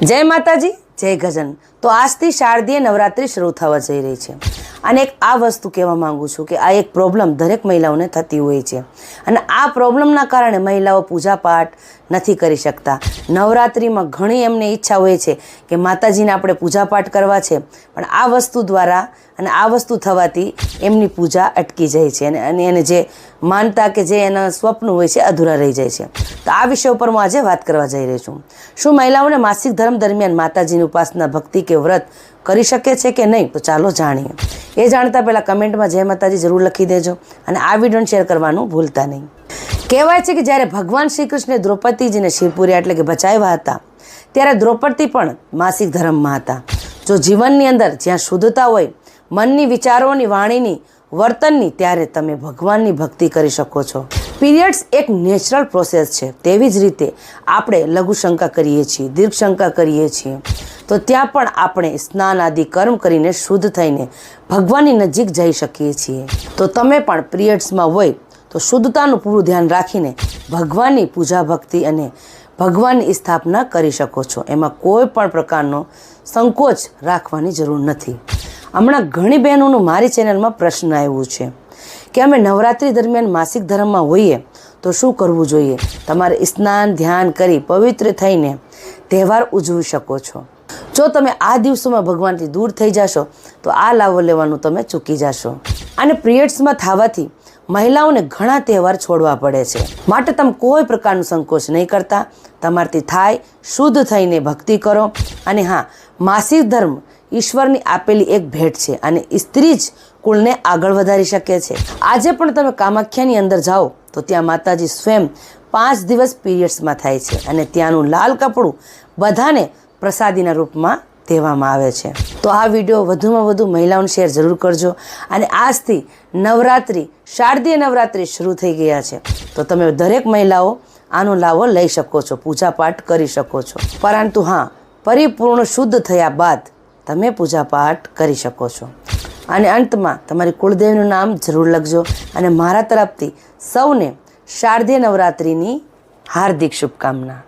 जय माताजी जय गजन। तो આજથી શારદીય નવરાત્રિ શરૂ થવા જઈ રહી છે અને એક આ વસ્તુ કહેવા માંગુ છું કે આ એક પ્રોબ્લેમ દરેક મહિલાઓને થતી હોય છે અને આ પ્રોબ્લેમના કારણે મહિલાઓ પૂજા પાઠ નથી કરી શકતા। નવરાત્રિમાં ઘણી એમને ઈચ્છા હોય છે કે માતાજીને આપણે પૂજા પાઠ કરવા છે, પણ આ વસ્તુ દ્વારા અને આ વસ્તુ થવાથી એમની પૂજા અટકી જાય છે અને એને જે માનતા કે જે એના સ્વપ્ન હોય છે અધૂરા રહી જાય છે। તો આ વિષય ઉપર હું આજે વાત કરવા જઈ રહી છું। શું મહિલાઓને માસિક ધર્મ દરમિયાન માતાજીની ઉપાસના ભક્તિ કે વ્રત કરી શકે છે કે નહીં? તો ચાલો જાણીએ। એ જાણતા પહેલાં કમેન્ટમાં જય માતાજી જરૂર લખી દેજો અને આ વિડીયોને શેર કરવાનું ભૂલતા નહીં। કહેવાય છે કે જ્યારે ભગવાન શ્રી કૃષ્ણે દ્રૌપદીજીને શિવપુરિયા એટલે કે બચાવ્યા હતા, ત્યારે દ્રૌપદી પણ માસિક ધર્મમાં હતા। જો જીવનની અંદર જ્યાં શુદ્ધતા હોય, મનની, વિચારોની, વાણીની, વર્તનની, ત્યારે તમે ભગવાનની ભક્તિ કરી શકો છો। પીરિયડ્સ એક નેચરલ પ્રોસેસ છે, તેવી જ રીતે આપણે લઘુશંકા કરીએ છીએ, દીર્ઘશંકા કરીએ છીએ, તો ત્યાં પણ આપણે સ્નાન આદિ કર્મ કરીને શુદ્ધ થઈને ભગવાનની નજીક જઈ શકીએ છીએ। તો તમે પણ પીરિયડ્સમાં હોય તો શુદ્ધતાનું પૂરું ધ્યાન રાખીને ભગવાનની પૂજા ભક્તિ અને ભગવાનની સ્થાપના કરી શકો છો। એમાં કોઈ પણ પ્રકારનો સંકોચ રાખવાની જરૂર નથી। હમણાં ઘણી બહેનોનું મારી ચેનલમાં પ્રશ્ન આવ્યું છે કે અમે નવરાત્રિ દરમિયાન માસિક ધર્મમાં હોઈએ તો શું કરવું જોઈએ? તમારે સ્નાન ધ્યાન કરી પવિત્ર થઈને તહેવાર ઉજવી શકો છો। જો તમે આ દિવસોમાં ભગવાનથી દૂર થઈ જશો તો આ લાવો લેવાનું તમે ચૂકી જશો અને પીરિયડ્સમાં થવાથી મહિલાઓને ઘણા તહેવાર છોડવા પડે છે। માટે તમે કોઈ પ્રકારનું સંકોચ નહીં કરતા, તમારાથી થાય શુદ્ધ થઈને ભક્તિ કરો। અને હા, માસિક ધર્મ ઈશ્વરની આપેલી એક ભેટ છે અને સ્ત્રી જ કુળને આગળ વધારી શકે છે। આજે પણ તમે કામાખ્યાની અંદર જાઓ તો ત્યાં માતાજી સ્વયં 5 દિવસ પીરિયડ્સમાં થાય છે અને ત્યાંનું લાલ કપડું બધાને પ્રસાદીના રૂપમાં દેવામાં આવે છે। તો આ વિડીયો વધુમાં વધુ મહિલાઓને શેર જરૂર કરજો અને આજથી નવરાત્રિ, શારદીય નવરાત્રિ શરૂ થઈ ગયા છે, તો તમે દરેક મહિલાઓ આનો લાવો લઈ શકો છો, પૂજા પાઠ કરી શકો છો। પરંતુ હા, પરિપૂર્ણ શુદ્ધ થયા બાદ તમે પૂજા પાઠ કરી શકો છો। અને અંતમાં તમારી કુળદેવીનું નામ જરૂર લખજો અને મારા તરફથી સૌને શારદીય નવરાત્રિની હાર્દિક શુભકામના।